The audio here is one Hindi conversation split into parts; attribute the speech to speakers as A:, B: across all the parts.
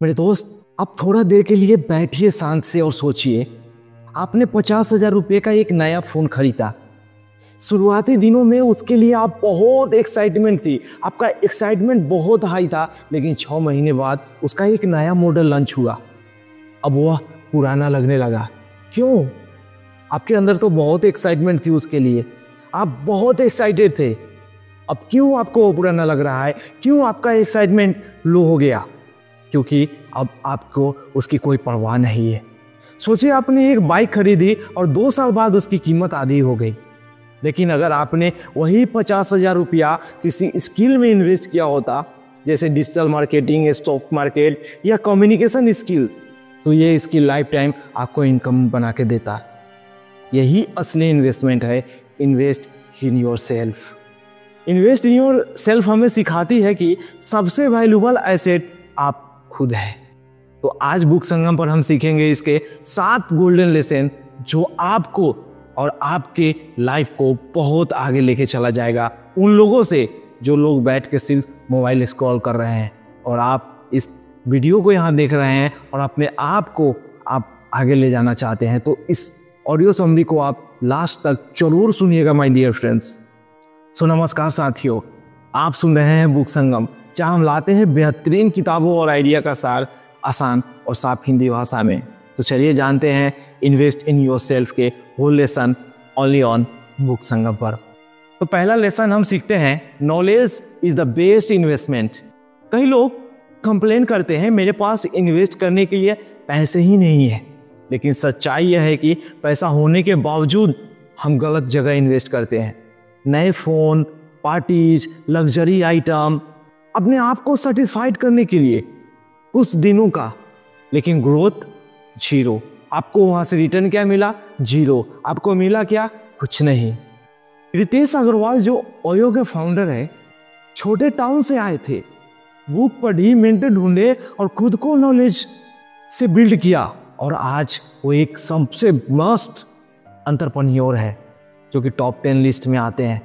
A: मेरे दोस्त, आप थोड़ा देर के लिए बैठिए शांत से और सोचिए। आपने 50,000 रुपये का एक नया फोन खरीदा। शुरुआती दिनों में उसके लिए आप बहुत एक्साइटमेंट थी, आपका एक्साइटमेंट बहुत हाई था, लेकिन 6 महीने बाद उसका एक नया मॉडल लॉन्च हुआ। अब वह पुराना लगने लगा। क्यों? आपके अंदर तो बहुत एक्साइटमेंट थी उसके लिए, आप बहुत एक्साइटेड थे। अब क्यों आपको वो पुराना लग रहा है? क्यों आपका एक्साइटमेंट लो हो गया? क्योंकि अब आपको उसकी कोई परवाह नहीं है। सोचिए, आपने एक बाइक खरीदी और 2 साल बाद उसकी कीमत आधी हो गई। लेकिन अगर आपने वही 50,000 रुपया किसी स्किल में इन्वेस्ट किया होता, जैसे डिजिटल मार्केटिंग, स्टॉक मार्केट या कम्युनिकेशन स्किल, तो ये स्किल लाइफ टाइम आपको इनकम बना के देता। यही असली इन्वेस्टमेंट है। Invest in your self. Invest in your self हमें सिखाती है कि सबसे वैल्यूबल एसेट आप खुद है। तो आज बुक संगम पर हम सीखेंगे इसके 7 गोल्डन लेसन जो आपको और आपके लाइफ को बहुत आगे लेके चला जाएगा उन लोगों से जो लोग बैठ के सिर्फ मोबाइल स्क्रॉल कर रहे हैं, और आप इस वीडियो को यहाँ देख रहे हैं और अपने आप को आप आगे ले जाना चाहते हैं। तो इस ऑडियो समरी को आप लास्ट तक जरूर सुनिएगा माय डियर फ्रेंड्स। सो नमस्कार साथियों, आप सुन रहे हैं बुक संगम, जहाँ हम लाते हैं बेहतरीन किताबों और आइडिया का सार आसान और साफ हिंदी भाषा में। तो चलिए जानते हैं इन्वेस्ट इन योर सेल्फ के वो लेसन ओनली ऑन बुक संगम पर। तो पहला लेसन हम सीखते हैं, knowledge is the best investment. कई लोग कंप्लेन करते हैं मेरे पास इन्वेस्ट करने के लिए पैसे ही नहीं है, लेकिन सच्चाई यह है कि पैसा होने के बावजूद हम गलत जगह इन्वेस्ट करते हैं। नए फोन, पार्टीज, लग्जरी आइटम, अपने आप को सेटिस्फाइड करने के लिए कुछ दिनों का, लेकिन ग्रोथ 0। आपको वहां से रिटर्न क्या मिला? 0। आपको मिला क्या? कुछ नहीं। रितेश अग्रवाल जो ओयो के फाउंडर है, छोटे टाउन से आए थे, बुक पढ़ी, मेंटर ढूंढे और खुद को नॉलेज से बिल्ड किया, और आज वो एक सबसे मस्त एंटरप्रेन्योर है जो कि टॉप 10 लिस्ट में आते हैं।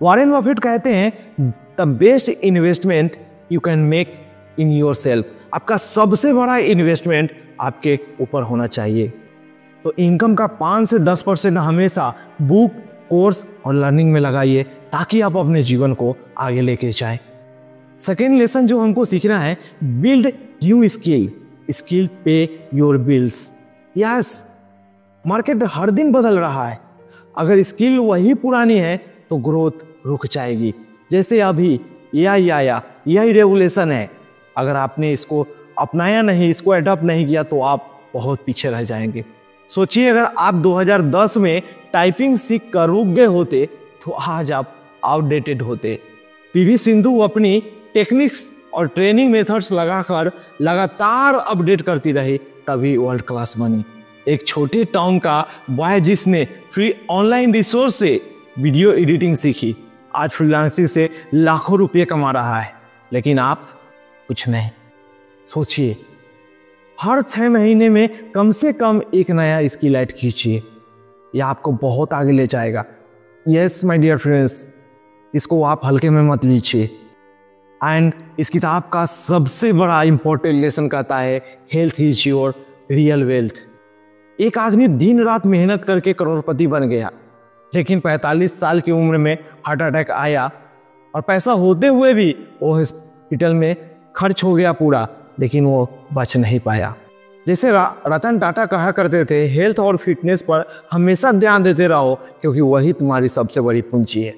A: वॉरेन बफेट कहते हैं the best investment you can make in your self. आपका सबसे बड़ा इन्वेस्टमेंट आपके ऊपर होना चाहिए। तो इनकम का 5 से 10% हमेशा बुक, कोर्स और लर्निंग में लगाइए, ताकि आप अपने जीवन को आगे लेके जाएं। सेकेंड लेसन जो हमको सीखना है, बिल्ड न्यू स्किल, स्किल पे योर बिल्स। यस, मार्केट हर दिन बदल रहा है। अगर स्किल वही पुरानी है तो ग्रोथ रुक जाएगी। जैसे अभी एआई आया, एआई रेगुलेशन है, अगर आपने इसको अपनाया नहीं, इसको अडॉप्ट नहीं किया, तो आप बहुत पीछे रह जाएंगे। सोचिए, अगर आप 2010 में टाइपिंग सीख कर रुक गए होते तो आज आप आउटडेटेड होते। पीवी सिंधु अपनी टेक्निक्स और ट्रेनिंग मेथड्स लगाकर लगातार अपडेट करती रही, तभी वर्ल्ड क्लास बनी। एक छोटे टाउन का बॉय जिसने फ्री ऑनलाइन रिसोर्स से वीडियो एडिटिंग सीखी, आज फ्रीलांसिंग से लाखों रुपये कमा रहा है, लेकिन आप कुछ नहीं। सोचिए, हर 6 महीने में कम से कम एक नया स्किल ऐड कीजिए, यह आपको बहुत आगे ले जाएगा। यस माय डियर फ्रेंड्स, इसको आप हल्के में मत लीजिए। एंड इस किताब का सबसे बड़ा इंपॉर्टेंट लेसन कहता है, health is your real wealth. एक आदमी दिन रात मेहनत करके करोड़पति बन गया, लेकिन 45 साल की उम्र में हार्ट अटैक आया, और पैसा होते हुए भी वो हॉस्पिटल में खर्च हो गया पूरा, लेकिन वो बच नहीं पाया। जैसे रतन टाटा कहा करते थे, हेल्थ और फिटनेस पर हमेशा ध्यान देते रहो, क्योंकि वही तुम्हारी सबसे बड़ी पूंजी है।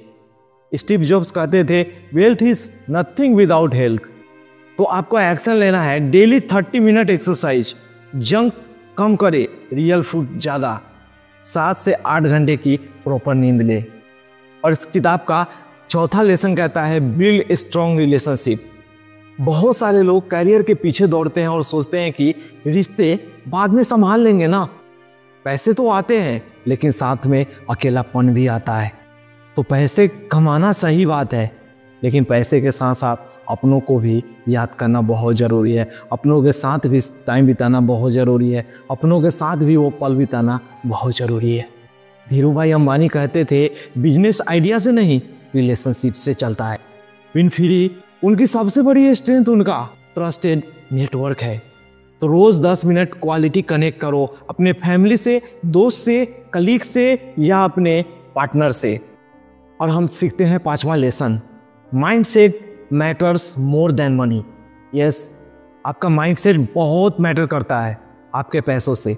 A: स्टीव जॉब्स कहते थे, wealth is nothing without health. तो आपको एक्शन लेना है। डेली 30 मिनट एक्सरसाइज, जंक कम करे, रियल फूड ज़्यादा, 7 से 8 घंटे की प्रॉपर नींद ले। और इस किताब का चौथा लेसन कहता है, बिल्ड स्ट्रॉन्ग रिलेशनशिप। बहुत सारे लोग करियर के पीछे दौड़ते हैं और सोचते हैं कि रिश्ते बाद में संभाल लेंगे ना। पैसे तो आते हैं, लेकिन साथ में अकेलापन भी आता है। तो पैसे कमाना सही बात है, लेकिन पैसे के साथ साथ अपनों को भी याद करना बहुत ज़रूरी है। अपनों के साथ भी टाइम बिताना बहुत ज़रूरी है। अपनों के साथ भी वो पल बिताना बहुत ज़रूरी है। धीरू भाई अंबानी कहते थे, बिजनेस आइडिया से नहीं, रिलेशनशिप से चलता है। विन फ्री, उनकी सबसे बड़ी स्ट्रेंथ उनका ट्रस्टेड नेटवर्क है। तो रोज़ 10 मिनट क्वालिटी कनेक्ट करो अपने फैमिली से, दोस्त से, कलीग से या अपने पार्टनर से। और हम सीखते हैं 5वां lesson, mindset matters more than money. Yes, आपका माइंडसेट बहुत मैटर करता है आपके पैसों से।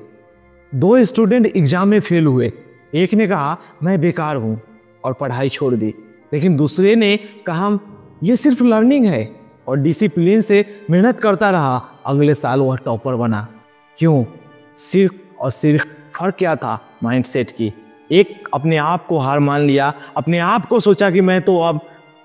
A: 2 स्टूडेंट एग्जाम में फेल हुए। एक ने कहा मैं बेकार हूँ और पढ़ाई छोड़ दी, लेकिन दूसरे ने कहा ये सिर्फ लर्निंग है और डिसिप्लिन से मेहनत करता रहा। अगले साल वह टॉपर बना। क्यों? सिर्फ और सिर्फ फर्क क्या था? माइंडसेट की। एक अपने आप को हार मान लिया, अपने आप को सोचा कि मैं तो अब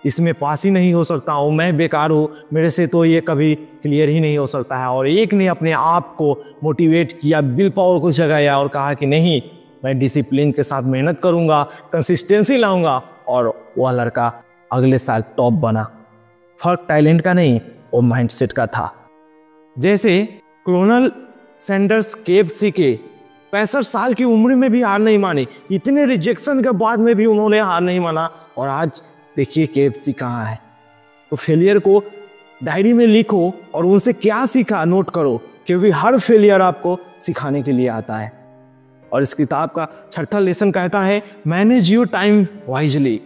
A: इसमें पास ही नहीं हो सकता हूँ, मैं बेकार हूँ, मेरे से तो ये कभी क्लियर ही नहीं हो सकता है। और एक ने अपने आप को मोटिवेट किया, विल पावर को जगाया और कहा कि नहीं, मैं डिसिप्लिन के साथ मेहनत करूँगा, कंसिस्टेंसी लाऊंगा। और वह लड़का अगले साल टॉप बना। फर्क टैलेंट का नहीं, वो माइंडसेट का था। जैसे कोलोनल सैंडर्स KFC के 65 साल की उम्र में भी हार नहीं मानी। इतने रिजेक्शन के बाद में भी उन्होंने हार नहीं माना और आज देखिए KFC कहाँ है। तो फेलियर को डायरी में लिखो और उनसे क्या सीखा नोट करो, क्योंकि हर फेलियर आपको सिखाने के लिए आता है। और इस किताब का 6वां लेसन कहता है मैनेज योर टाइम वाइजली।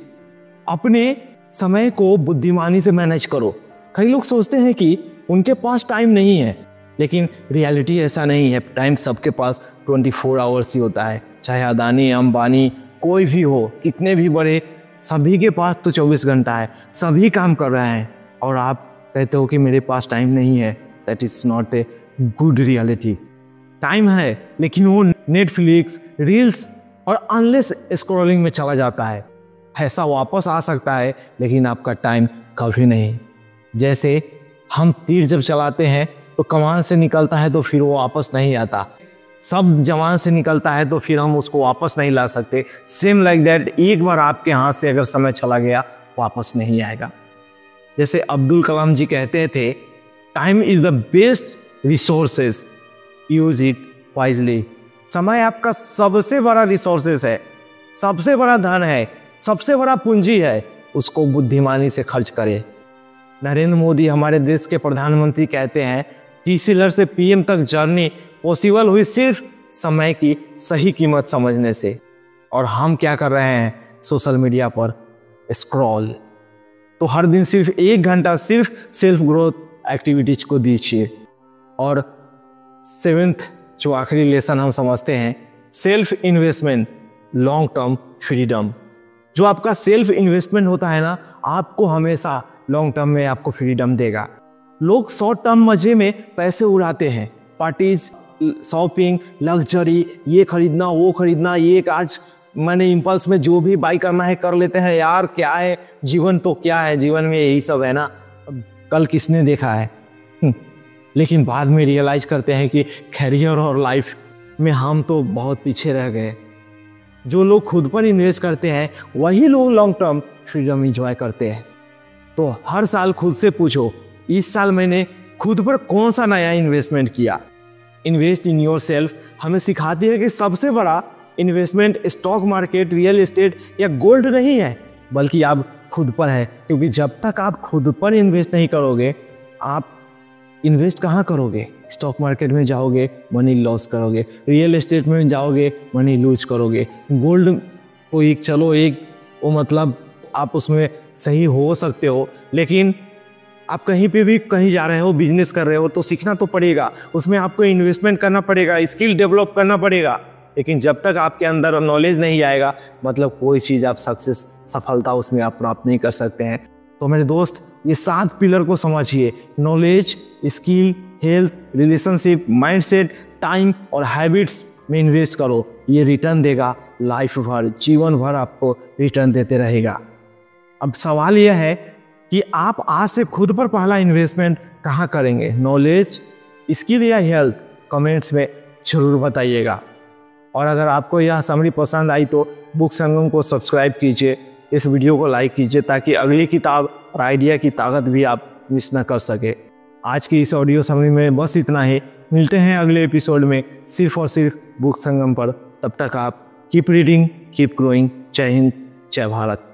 A: अपने समय को बुद्धिमानी से मैनेज करो। कई लोग सोचते हैं कि उनके पास टाइम नहीं है, लेकिन रियलिटी ऐसा नहीं है। टाइम सबके पास 24 आवर्स ही होता है। चाहे अदानी, अंबानी, कोई भी हो, कितने भी बड़े, सभी के पास तो 24 घंटा है। सभी काम कर रहे हैं और आप कहते हो कि मेरे पास टाइम नहीं है। That is not a good reality. Time है, लेकिन वो नेटफ्लिक्स, रील्स और अनलेस स्क्रॉलिंग में चला जाता है। पैसा वापस आ सकता है, लेकिन आपका टाइम कभी नहीं। जैसे हम तीर जब चलाते हैं तो कमान से निकलता है तो फिर वो वापस नहीं आता। सब जवान से निकलता है तो फिर हम उसको वापस नहीं ला सकते। सेम लाइक दैट, एक बार आपके हाथ से अगर समय चला गया वापस नहीं आएगा। जैसे अब्दुल कलाम जी कहते थे, time is the best resources, use it wisely. समय आपका सबसे बड़ा रिसोर्सेज है, सबसे बड़ा धन है, सबसे बड़ा पूंजी है। उसको बुद्धिमानी से खर्च करें। नरेंद्र मोदी हमारे देश के प्रधानमंत्री कहते हैं TCLR से PM तक जर्नी पॉसिबल हुई सिर्फ समय की सही कीमत समझने से। और हम क्या कर रहे हैं? सोशल मीडिया पर स्क्रॉल। तो हर दिन सिर्फ 1 घंटा सिर्फ सेल्फ ग्रोथ एक्टिविटीज को दीजिए। और 7th जो आखिरी लेसन हम समझते हैं, self investment long term freedom. जो आपका सेल्फ इन्वेस्टमेंट होता है ना, आपको हमेशा लॉन्ग टर्म में आपको फ्रीडम देगा। लोग शॉर्ट टर्म मजे में पैसे उड़ाते हैं, पार्टीज, शॉपिंग, लग्जरी, ये खरीदना वो खरीदना, ये आज मैंने इम्पल्स में जो भी बाई करना है कर लेते हैं। यार क्या है जीवन, तो क्या है जीवन में, यही सब है ना, कल किसने देखा है। लेकिन बाद में रियलाइज करते हैं कि कैरियर और लाइफ में हम तो बहुत पीछे रह गए। जो लोग खुद पर इन्वेस्ट करते हैं वही लोग लॉन्ग टर्म फ्रीडम एंजॉय करते हैं। तो हर साल खुद से पूछो, इस साल मैंने खुद पर कौन सा नया इन्वेस्टमेंट किया। इन्वेस्ट इन योर सेल्फ हमें सिखाती है कि सबसे बड़ा investment stock market, real estate या गोल्ड नहीं है, बल्कि आप खुद पर है। क्योंकि जब तक आप खुद पर इन्वेस्ट नहीं करोगे, आप इन्वेस्ट कहाँ करोगे? स्टॉक मार्केट में जाओगे, मनी लॉस करोगे। रियल एस्टेट में जाओगे, मनी लूज करोगे। गोल्ड तो एक चलो एक वो मतलब आप उसमें सही हो सकते हो, लेकिन आप कहीं पे भी कहीं जा रहे हो, बिजनेस कर रहे हो, तो सीखना तो पड़ेगा, उसमें आपको इन्वेस्टमेंट करना पड़ेगा, स्किल डेवलप करना पड़ेगा। लेकिन जब तक आपके अंदर नॉलेज नहीं आएगा, मतलब कोई चीज़ आप सक्सेस, सफलता उसमें आप प्राप्त नहीं कर सकते हैं। तो मेरे दोस्त, ये 7 पिलर को समझिए, knowledge, skill, health, relationship, mindset, time और हैबिट्स में इन्वेस्ट करो। ये रिटर्न देगा लाइफ भर, जीवन भर आपको रिटर्न देते रहेगा। अब सवाल यह है कि आप आज से खुद पर पहला इन्वेस्टमेंट कहाँ करेंगे? नॉलेज, स्किल या हेल्थ? कमेंट्स में जरूर बताइएगा। और अगर आपको यह समरी पसंद आई तो बुक संगम को सब्सक्राइब कीजिए, इस वीडियो को लाइक कीजिए, ताकि अगली किताब और आइडिया की ताकत भी आप मिस न कर सके। आज की इस ऑडियो समरी में बस इतना ही। मिलते हैं अगले एपिसोड में सिर्फ और सिर्फ बुक संगम पर। तब तक आप कीप रीडिंग, कीप ग्रोइंग। जय हिंद, जय भारत।